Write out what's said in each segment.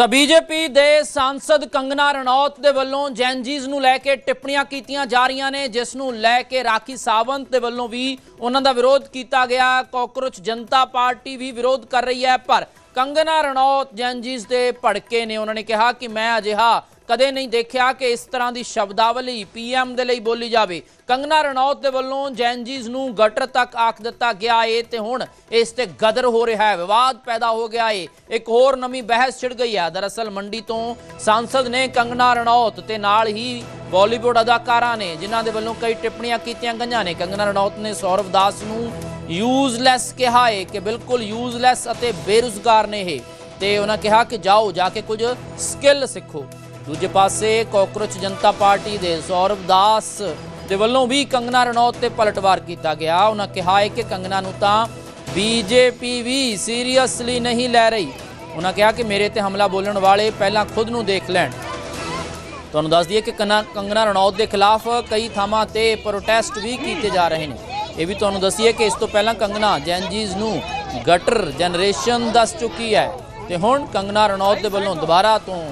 ਤਾਂ ਬੀਜੇਪੀ ਦੇ ਸਾਂਸਦ ਕੰਗਨਾ ਰਣੌਤ ਦੇ ਵੱਲੋਂ ਜੈਨਜੀਜ਼ ਨੂੰ ਲੈ ਕੇ ਟਿੱਪਣੀਆਂ ਕੀਤੀਆਂ ਜਾ ਰਹੀਆਂ ਨੇ, ਜਿਸ ਨੂੰ ਲੈ ਕੇ ਰਾਖੀ ਸਾਵੰਤ ਦੇ ਵੱਲੋਂ ਵੀ ਉਹਨਾਂ ਦਾ ਵਿਰੋਧ ਕੀਤਾ ਗਿਆ। ਕਾਕਰੋਚ ਜਨਤਾ ਪਾਰਟੀ ਵੀ ਵਿਰੋਧ ਕਰ ਰਹੀ ਹੈ, ਪਰ ਕੰਗਨਾ ਰਣੌਤ ਜੈਨਜੀਜ਼ ਦੇ ਭੜਕੇ ਨੇ। ਉਹਨਾਂ ਨੇ ਕਿਹਾ ਕਿ ਮੈਂ ਅਜਿਹਾ ਕਦੇ ਨਹੀਂ ਦੇਖਿਆ ਕਿ ਇਸ ਤਰ੍ਹਾਂ ਦੀ ਸ਼ਬਦਾਵਲੀ ਪੀਐਮ ਦੇ ਲਈ ਬੋਲੀ ਜਾਵੇ। ਕੰਗਨਾ ਰਣੌਤ ਦੇ ਵੱਲੋਂ ਜੈਨਜੀਜ਼ ਨੂੰ ਗਟਰ ਤੱਕ ਆਖ ਦਿੱਤਾ ਗਿਆ ਏ ਤੇ ਹੁਣ ਇਸ ਤੇ ਗਦਰ ਹੋ ਰਿਹਾ ਹੈ, ਵਿਵਾਦ ਪੈਦਾ ਹੋ ਗਿਆ ਏ। ਇੱਕ ਹੋਰ ਨਵੀਂ ਬਹਿਸ ਛਿੜ ਗਈ ਹੈ। ਦਰਅਸਲ ਮੰਡੀ ਤੋਂ ਸਾਂਸਦ ਨੇ ਕੰਗਨਾ ਰਣੌਤ ਤੇ ਨਾਲ ਹੀ ਬਾਲੀਵੁੱਡ ਅਦਾਕਾਰਾਂ ਨੇ, ਜਿਨ੍ਹਾਂ ਦੇ ਵੱਲੋਂ ਕਈ ਟਿੱਪਣੀਆਂ ਕੀਤੀਆਂ ਗਈਆਂ ਨੇ। ਕੰਗਨਾ ਰਣੌਤ ਨੇ ਸੌਰਵ ਦਾਸ ਨੂੰ ਯੂਜ਼ਲੈਸ ਕਿਹਾ ਏ ਕਿ ਬਿਲਕੁਲ ਯੂਜ਼ਲੈਸ ਅਤੇ ਬੇਰੁਜ਼ਗਾਰ ਨੇ ਇਹ, ਤੇ ਉਹਨਾਂ ਕਿਹਾ ਕਿ ਜਾਓ ਜਾ ਕੇ ਕੁਝ ਸਕਿੱਲ ਸਿੱਖੋ। ਦੂਜੇ ਪਾਸੇ ਕਾਕਰੋਚ ਜਨਤਾ ਪਾਰਟੀ ਦੇ ਸੌਰਵ ਦਾਸ ਦੇ ਵੱਲੋਂ ਵੀ ਕੰਗਨਾ ਰਣੌਤ ਤੇ ਪਲਟਵਾਰ ਕੀਤਾ ਗਿਆ। ਉਹਨਾਂ ਕਿਹਾ ਹੈ ਕਿ ਕੰਗਨਾ ਨੂੰ ਤਾਂ ਬੀਜੇਪੀ ਵੀ ਸੀਰੀਅਸਲੀ ਨਹੀਂ ਲੈ ਰਹੀ। ਉਹਨਾਂ ਕਿਹਾ ਕਿ ਮੇਰੇ ਤੇ ਹਮਲਾ ਬੋਲਣ ਵਾਲੇ ਪਹਿਲਾਂ ਖੁਦ ਨੂੰ ਦੇਖ ਲੈਣ। ਤੁਹਾਨੂੰ ਦੱਸ ਦਈਏ ਕਿ ਕੰਗਨਾ ਰਣੌਤ ਦੇ ਖਿਲਾਫ ਕਈ ਥਾਵਾਂ ਤੇ ਪ੍ਰੋਟੈਸਟ ਵੀ ਕੀਤੇ ਜਾ ਰਹੇ ਨੇ। ਇਹ ਵੀ ਤੁਹਾਨੂੰ ਦੱਸੀਏ ਕਿ ਇਸ ਤੋਂ ਪਹਿਲਾਂ ਕੰਗਨਾ ਜੈਨਜੀਜ਼ ਨੂੰ ਗਟਰ ਜਨਰੇਸ਼ਨ ਦੱਸ ਚੁੱਕੀ ਹੈ ਤੇ ਹੁਣ ਕੰਗਨਾ ਰਣੌਤ ਦੇ ਵੱਲੋਂ ਦੁਬਾਰਾ ਤੋਂ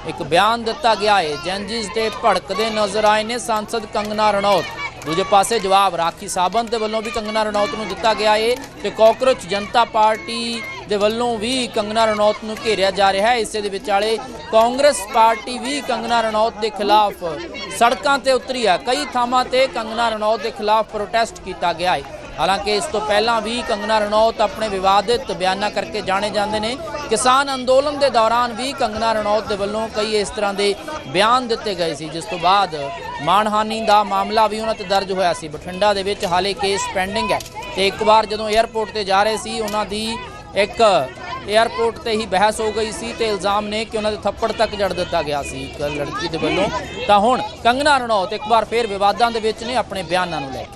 ਇੱਕ ਬਿਆਨ ਦਿੱਤਾ ਗਿਆ ਹੈ। ਜੈਨਜੀਜ਼ ਤੇ ਭੜਕਦੇ ਨਜ਼ਰ ਆਏ ਨੇ ਸਾਂਸਦ ਕੰਗਨਾ ਰਣੌਤ। ਦੂਜੇ ਪਾਸੇ ਜਵਾਬ ਰਾਖੀ ਸਾਵੰਤ ਦੇ ਵੱਲੋਂ ਵੀ ਕੰਗਨਾ ਰਣੌਤ ਨੂੰ ਦਿੱਤਾ ਗਿਆ ਹੈ ਤੇ ਕਾਕਰੋਚ ਜਨਤਾ ਪਾਰਟੀ ਦੇ ਵੱਲੋਂ ਵੀ ਕੰਗਨਾ ਰਣੌਤ ਨੂੰ ਘੇਰਿਆ ਜਾ ਰਿਹਾ ਹੈ। ਇਸੇ ਦੇ ਵਿਚਾਲੇ ਕਾਂਗਰਸ ਪਾਰਟੀ ਵੀ ਕੰਗਨਾ ਰਣੌਤ ਦੇ ਖਿਲਾਫ ਸੜਕਾਂ ਤੇ ਉਤਰੀ ਹੈ। ਕਈ ਥਾਵਾਂ ਤੇ ਕੰਗਨਾ ਰਣੌਤ ਦੇ ਖਿਲਾਫ ਪ੍ਰੋਟੈਸਟ ਕੀਤਾ ਗਿਆ ਹੈ। ਹਾਲਾਂਕਿ ਇਸ ਤੋਂ ਪਹਿਲਾਂ ਵੀ ਕੰਗਨਾ ਰਣੌਤ ਆਪਣੇ ਵਿਵਾਦਿਤ ਬਿਆਨਾਂ ਕਰਕੇ ਜਾਣੇ ਜਾਂਦੇ ਨੇ। ਕਿਸਾਨ ਅੰਦੋਲਨ ਦੇ ਦੌਰਾਨ ਵੀ ਕੰਗਨਾ ਰਣੌਤ ਦੇ ਵੱਲੋਂ ਕਈ ਇਸ ਤਰ੍ਹਾਂ ਦੇ ਬਿਆਨ ਦਿੱਤੇ ਗਏ ਸੀ, ਜਿਸ ਤੋਂ ਬਾਅਦ ਮਾਣਹਾਨੀ ਦਾ ਮਾਮਲਾ ਵੀ ਉਹਨਾਂ ਤੇ ਦਰਜ ਹੋਇਆ ਸੀ। ਬਠਿੰਡਾ ਦੇ ਵਿੱਚ ਹਾਲੇ ਕੇਸ ਪੈਂਡਿੰਗ ਹੈ ਤੇ ਇੱਕ ਵਾਰ ਜਦੋਂ 에ਅਰਪੋਰਟ ਤੇ ਜਾ ਰਹੇ ਸੀ, ਉਹਨਾਂ ਦੀ ਇੱਕ 에ਅਰਪੋਰਟ ਤੇ ਹੀ ਬਹਿਸ ਹੋ ਗਈ ਸੀ ਤੇ ਇਲਜ਼ਾਮ ਨੇ ਕਿ ਉਹਨਾਂ ਦੇ ਥੱਪੜ ਤੱਕ ਜੜ ਦਿੱਤਾ ਗਿਆ ਸੀ ਇੱਕ ਲੜਕੀ ਦੇ ਵੱਲੋਂ। ਤਾਂ ਹੁਣ ਕੰਗਨਾ ਰਣੌਤ ਇੱਕ ਵਾਰ ਫਿਰ ਵਿਵਾਦਾਂ ਦੇ ਵਿੱਚ ਨੇ ਆਪਣੇ ਬਿਆਨਾਂ ਨੂੰ ਲੈ ਕੇ।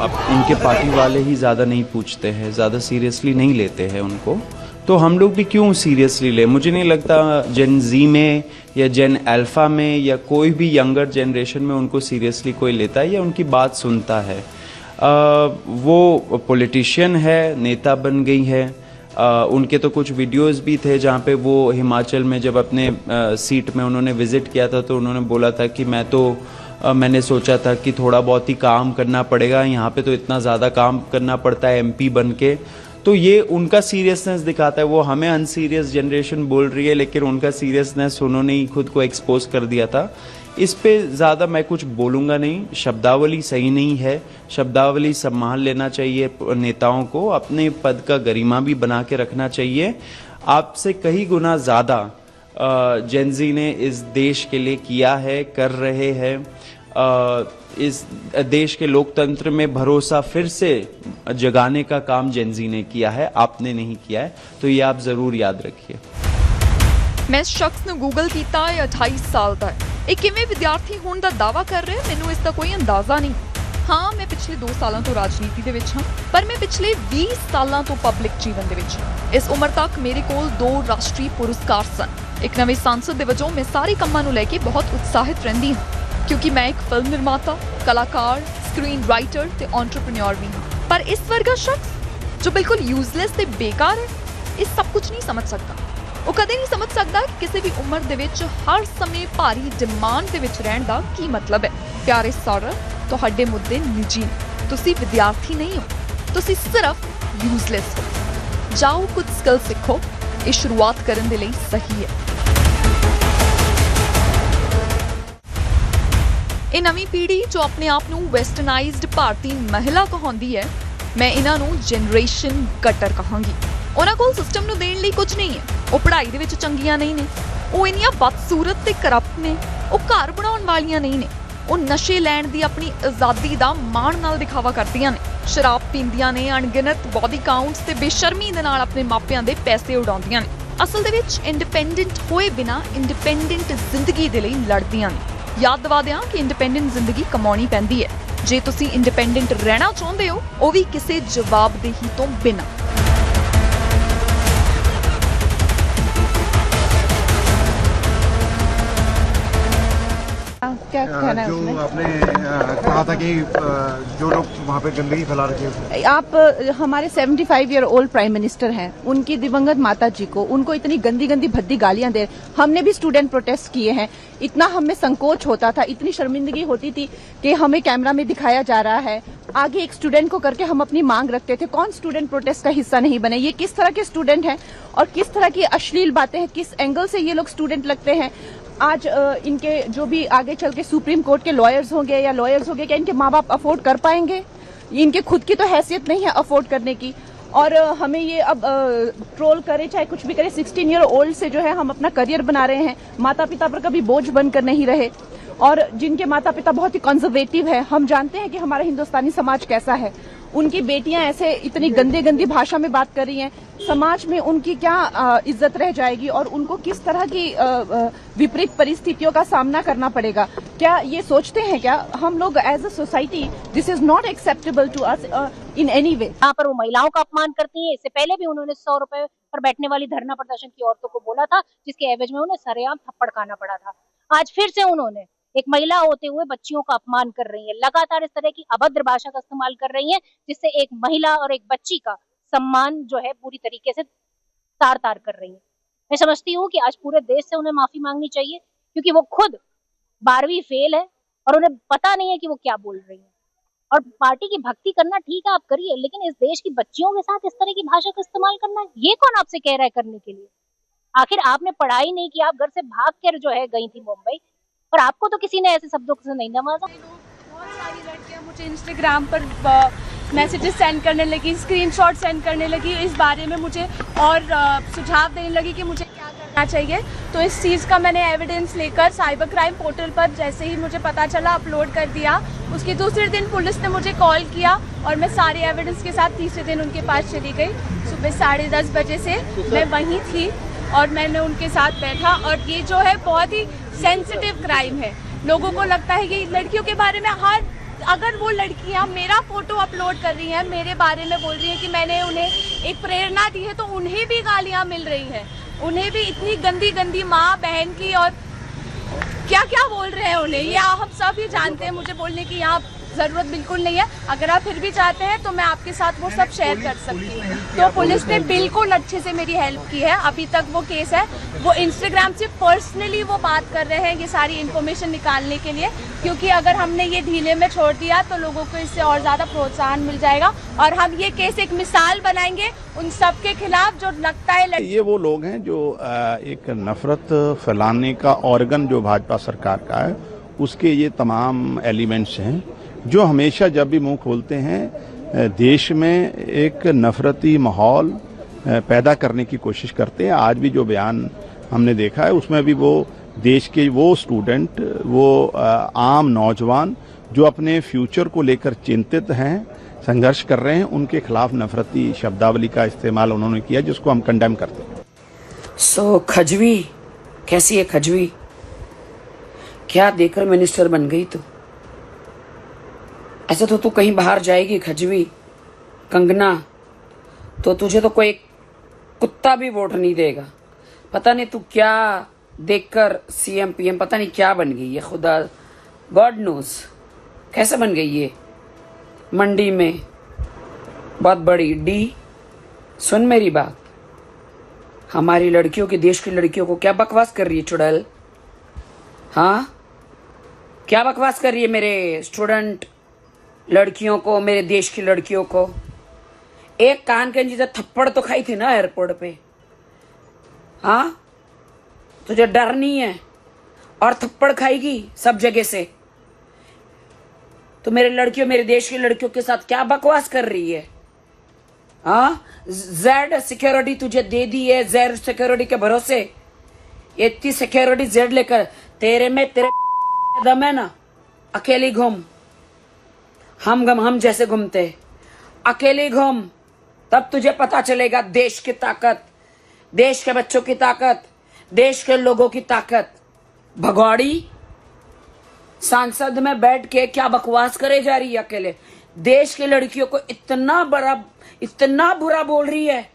अब इनके पार्टी वाले ही ज़्यादा नहीं पूछते हैं, ज़्यादा सीरियसली नहीं लेते हैं उनको, तो हम लोग भी क्यों सीरियसली ले। मुझे नहीं लगता जेन जी में या जेन अल्फ़ा में या कोई भी यंगर जनरेशन में उनको सीरियसली कोई लेता है या उनकी बात सुनता है। वो पॉलिटिशियन है, नेता बन गई है। उनके तो कुछ वीडियोस भी थे जहाँ पे वो हिमाचल में जब अपने सीट में उन्होंने विज़िट किया था तो उन्होंने बोला था कि मैंने सोचा था कि थोड़ा बहुत ही काम करना पड़ेगा, यहाँ पे तो इतना ज़्यादा काम करना पड़ता है एमपी बन के। तो ये उनका सीरियसनेस दिखाता है। वो हमें अनसीरियस जनरेशन बोल रही है, लेकिन उनका सीरियसनेस उन्होंने ही खुद को एक्सपोज कर दिया था। इस पे ज़्यादा मैं कुछ बोलूँगा नहीं। शब्दावली सही नहीं है, शब्दावली संभाल लेना चाहिए नेताओं को, अपने पद का गरिमा भी बना के रखना चाहिए। आपसे कई गुना ज़्यादा जेनजी ने इस देश के लिए किया है, कर रहे हैं। इस देश के लोकतंत्र में भरोसा फिर से जगाने का काम जेनजी ने किया है, आपने नहीं किया है, तो ये आप ज़रूर याद रखिए। मैं इस शख्स ने गूगल किया है, 28 साल का है। ਇਹ ਕਿਵੇਂ ਵਿਦਿਆਰਥੀ ਹੋਣ ਦਾ ਦਾਅਵਾ ਕਰ ਰਿਹਾ, ਮੈਨੂੰ ਇਸ ਦਾ ਕੋਈ ਅੰਦਾਜ਼ਾ ਨਹੀਂ। ਹਾਂ, ਮੈਂ ਪਿਛਲੇ 2 ਸਾਲਾਂ ਤੋਂ ਰਾਜਨੀਤੀ ਦੇ ਵਿੱਚ ਹਾਂ, ਪਰ ਮੈਂ ਪਿਛਲੇ 20 ਸਾਲਾਂ ਤੋਂ ਪਬਲਿਕ ਜੀਵਨ ਦੇ ਵਿੱਚ ਹਾਂ। ਇਸ ਉਮਰ ਤੱਕ ਮੇਰੇ ਕੋਲ 2 ਰਾਸ਼ਟਰੀ ਪੁਰਸਕਾਰ ਸਨ। ਇੱਕ ਨਵੇਂ ਸੰਸਦ ਦੇ ਵਜੋਂ ਮੈਂ ਸਾਰੇ ਕੰਮਾਂ ਨੂੰ ਲੈ ਕੇ ਬਹੁਤ ਉਤਸ਼ਾਹਿਤ ਰਹਿੰਦੀ ਹਾਂ, ਕਿਉਂਕਿ ਮੈਂ ਇੱਕ ਫਿਲਮ ਨਿਰਮਾਤਾ, ਕਲਾਕਾਰ, ਸਕਰੀਨ ਰਾਈਟਰ ਤੇ ਐਂਟਰਪ੍ਰੀਨਿਓਰ ਵੀ ਹਾਂ। ਪਰ ਇਸ ਵਰਗਾ ਸ਼ਖਸ ਜੋ ਬਿਲਕੁਲ ਯੂਜ਼ਲੈਸ ਤੇ ਬੇਕਾਰ ਹੈ, ਇਹ ਸਭ ਕੁਝ ਨਹੀਂ ਸਮਝ ਸਕਦਾ। ਉਹ ਕਦੇ ਨਹੀਂ ਸਮਝ ਸਕਦਾ ਕਿ ਕਿਸੇ ਵੀ ਉਮਰ ਦੇ ਵਿੱਚ ਹਰ ਸਮੇਂ ਭਾਰੀ ਡਿਮਾਂਡ ਦੇ ਵਿੱਚ ਰਹਿਣ ਦਾ ਕੀ ਮਤਲਬ ਹੈ। ਪਿਆਰੇ ਸਰ, ਤੁਹਾਡੇ ਮੁੱਦੇ ਨਿੱਜੀ ਨੇ। ਤੁਸੀਂ ਵਿਦਿਆਰਥੀ ਨਹੀਂ ਹੋ, ਤੁਸੀਂ ਸਿਰਫ ਯੂਜ਼ਲੈਸ ਹੋ। ਜਾਓ ਕੁਝ ਸਕਿੱਲ ਸਿੱਖੋ, ਇਹ ਸ਼ੁਰੂਆਤ ਕਰਨ ਦੇ ਲਈ ਸਹੀ ਹੈ। ਇਹ ਨਵੀਂ ਪੀੜ੍ਹੀ ਜੋ ਆਪਣੇ ਆਪ ਨੂੰ ਵੈਸਟਰਨਾਈਜ਼ਡ ਭਾਰਤੀ ਮਹਿਲਾ ਕਹਾਉਂਦੀ ਹੈ, ਮੈਂ ਇਹਨਾਂ ਨੂੰ ਜਨਰੇਸ਼ਨ ਗਟਰ ਕਹਾਂਗੀ। ਉਹਨਾਂ ਕੋਲ ਸਿਸਟਮ ਨੂੰ ਦੇਣ ਲਈ ਕੁਝ ਨਹੀਂ ਹੈ। ਉਹ ਪੜ੍ਹਾਈ ਦੇ ਵਿੱਚ ਚੰਗੀਆਂ ਨਹੀਂ ਨੇ, ਉਹ ਇੰਨੀਆਂ ਬਦਸੂਰਤ ਤੇ ਕਰਪਟ ਨੇ, ਉਹ ਘਰ ਬਣਾਉਣ ਵਾਲੀਆਂ ਨਹੀਂ ਨੇ। ਉਹ ਨਸ਼ੇ ਲੈਣ ਦੀ ਆਪਣੀ ਆਜ਼ਾਦੀ ਦਾ ਮਾਣ ਨਾਲ ਦਿਖਾਵਾ ਕਰਦੀਆਂ ਨੇ, ਸ਼ਰਾਬ ਪੀਂਦੀਆਂ ਨੇ, ਅਣਗਿਣਤ ਬੋਡੀ ਕਾਊਂਟਸ ਤੇ ਬੇਸ਼ਰਮੀ ਦੇ ਨਾਲ ਆਪਣੇ ਮਾਪਿਆਂ ਦੇ ਪੈਸੇ ਉਡਾਉਂਦੀਆਂ ਨੇ। ਅਸਲ ਦੇ ਵਿੱਚ ਇੰਡੀਪੈਂਡੈਂਟ ਹੋਏ ਬਿਨਾਂ ਇੰਡੀਪੈਂਡੈਂਟ ਜ਼ਿੰਦਗੀ ਦੇ ਲਈ ਲੜਦੀਆਂ ਨੇ। ਯਾਦ ਦਿਵਾ ਦਿਆਂ ਕਿ ਇੰਡੀਪੈਂਡੈਂਟ ਜ਼ਿੰਦਗੀ ਕਮਾਉਣੀ ਪੈਂਦੀ ਹੈ। ਜੇ ਤੁਸੀਂ ਇੰਡੀਪੈਂਡੈਂਟ ਰਹਿਣਾ ਚਾਹੁੰਦੇ ਹੋ, ਉਹ ਵੀ ਕਿਸੇ ਜਵਾਬਦੇਹੀ ਤੋਂ ਬਿਨਾਂ। क्या कहना है जो उसमें? आपने कहा था कि जो लोग वहाँ पे गंदगी फैला रहे थे, आप हमारे 75 ईयर ओल्ड प्राइम मिनिस्टर हैं, उनकी दिवंगत माता जी को उनको इतनी गंदी गंदी भद्दी गालियां दे। हमने भी स्टूडेंट प्रोटेस्ट किए हैं, इतना हमें संकोच होता था, इतनी शर्मिंदगी होती थी कि हमें कैमरा में दिखाया जा रहा है, आगे एक स्टूडेंट को करके हम अपनी मांग रखते थे। कौन स्टूडेंट प्रोटेस्ट का हिस्सा नहीं बने? ये किस तरह के स्टूडेंट हैं और किस तरह की अश्लील बातें हैं, किस एंगल से ये लोग स्टूडेंट लगते हैं। आज इनके जो भी आगे चल के सुप्रीम कोर्ट के लॉयर्स होंगे या लॉयर्स होंगे, क्या इनके माँ बाप अफोर्ड कर पाएंगे? इनके खुद की तो हैसियत नहीं है अफोर्ड करने की। और हमें ये अब ट्रोल करे चाहे कुछ भी करे, 16 ईयर ओल्ड से जो है हम अपना करियर बना रहे हैं, माता पिता पर कभी बोझ बनकर नहीं रहे। और जिनके माता पिता बहुत ही कंजर्वेटिव है, हम जानते हैं कि हमारा हिंदुस्तानी समाज कैसा है, उनकी बेटियां ऐसे इतनी गंदी गंदी भाषा में बात कर रही हैं, समाज में उनकी क्या इज्जत रह जाएगी और उनको किस तरह की विपरीत परिस्थितियों का सामना करना पड़ेगा? क्या ये सोचते हैं क्या हम लोग as a society this is not acceptable to us in any way? यहाँ पर वो महिलाओं का अपमान करती है। इससे पहले भी उन्होंने 100 रुपए पर बैठने वाली धरना प्रदर्शन की औरतों को बोला था, जिसके एवज में उन्हें सरेआम थप्पड़ खाना पड़ा था। आज फिर से उन्होंने एक महिला होते हुए बच्चियों का अपमान कर रही है, लगातार इस तरह की अभद्र भाषा का इस्तेमाल कर रही है, जिससे एक महिला और एक बच्ची का सम्मान जो है पूरी तरीके से तार तार कर रही है। मैं समझती हूँ कि आज पूरे देश से उन्हें माफी मांगनी चाहिए, क्योंकि वो खुद 12वीं फेल है और उन्हें पता नहीं है कि वो क्या बोल रही है। और पार्टी की भक्ति करना ठीक है, आप करिए, लेकिन इस देश की बच्चियों के साथ इस तरह की भाषा का इस्तेमाल करना, ये कौन आपसे कह रहा है करने के लिए? आखिर आपने पढ़ाई नहीं की, आप घर से भाग कर जो है गई थी मुंबई, और आपको तो किसी ने ऐसे शब्दों से नहीं नवाजा। बहुत सारी लड़कियां मुझे इंस्टाग्राम पर मैसेजेस सेंड करने लगी, स्क्रीनशॉट सेंड करने लगी, इस बारे में मुझे और सुझाव देने लगी कि मुझे क्या करना चाहिए। तो इस चीज़ का मैंने एविडेंस लेकर साइबर क्राइम पोर्टल पर जैसे ही मुझे पता चला अपलोड कर दिया। उसके दूसरे दिन पुलिस ने मुझे कॉल किया और मैं सारे एविडेंस के साथ तीसरे दिन उनके पास चली गई। सुबह 10:30 बजे से मैं वहीं थी और मैंने उनके साथ बैठा। और ये जो है बहुत ही सेंसिटिव क्राइम है। लोगों को लगता है कि लड़कियों के बारे में अगर वो लड़कियां मेरा फोटो अपलोड कर रही हैं, मेरे बारे में बोल रही हैं कि मैंने उन्हें एक प्रेरणा दी है, तो उन्हें भी गालियां मिल रही हैं, उन्हें भी इतनी गंदी गंदी माँ बहन की और क्या क्या बोल रहे हैं उन्हें। ये हम सब ही जानते हैं, मुझे बोलने की यहाँ ज़रूरत बिल्कुल नहीं है। अगर आप फिर भी चाहते हैं तो मैं आपके साथ वो सब शेयर कर सकती हूँ। तो पुलिस ने बिल्कुल अच्छे से मेरी हेल्प की है। अभी तक वो केस है, वो इंस्टाग्राम से पर्सनली वो बात कर रहे हैं ये सारी इन्फॉर्मेशन निकालने के लिए, क्योंकि अगर हमने ये ढीले में छोड़ दिया तो लोगों को इससे और ज़्यादा प्रोत्साहन मिल जाएगा और हम ये केस एक मिसाल बनाएंगे उन सब के खिलाफ जो लगता है। ये वो लोग हैं जो एक नफरत फैलाने का ऑर्गन जो भाजपा सरकार का है, उसके ये तमाम एलिमेंट्स हैं जो हमेशा जब भी मुंह खोलते हैं देश में एक नफरती माहौल पैदा करने की कोशिश करते हैं। आज भी जो बयान हमने देखा है उसमें भी वो देश के वो स्टूडेंट, वो आम नौजवान जो अपने फ्यूचर को लेकर चिंतित हैं, संघर्ष कर रहे हैं, उनके खिलाफ नफरती शब्दावली का इस्तेमाल उन्होंने किया, जिसको हम कंडेम करते हैं। सो खजवी कैसी है? खजवी क्या देकर मिनिस्टर बन गई तू? ऐसा तो तू कहीं बाहर जाएगी खजवी कंगना, तो तुझे तो कोई कुत्ता भी वोट नहीं देगा। पता नहीं तू क्या देखकर सीएम पीएम पता नहीं क्या बन गई है, खुदा गॉड नोस कैसे बन गई ये। मंडी में बहुत बड़ी डी। सुन मेरी बात, हमारी लड़कियों की, देश की लड़कियों को क्या बकवास कर रही है चुड़ैल? हाँ, क्या बकवास कर रही है मेरे स्टूडेंट लड़कियों को, मेरे देश की लड़कियों को? एक कान के नीचे थप्पड़ तो खाई थी ना एयरपोर्ट पे। हाँ, तुझे डर नहीं है और थप्पड़ खाएगी सब जगह से। तो मेरे लड़कियों, मेरे देश की लड़कियों के साथ क्या बकवास कर रही है? हाँ, जेड सिक्योरिटी तुझे दे दी है, जेड सिक्योरिटी के भरोसे इतनी सिक्योरिटी जेड लेकर तेरे में तेरे दम है ना, अकेली घूम। हम जैसे घूमते, अकेले घूम, तब तुझे पता चलेगा देश की ताकत, देश के बच्चों की ताकत, देश के लोगों की ताकत। भगौड़ी सांसद में बैठ के क्या बकवास करे जा रही है अकेले। देश की लड़कियों को इतना बुरा बोल रही है।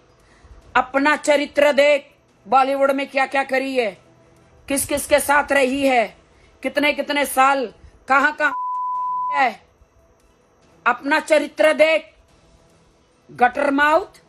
अपना चरित्र देख, बॉलीवुड में क्या क्या करी है, किस किस के साथ रही है, कितने कितने साल कहां कहां है, अपना चरित्र देख, गटर माउथ।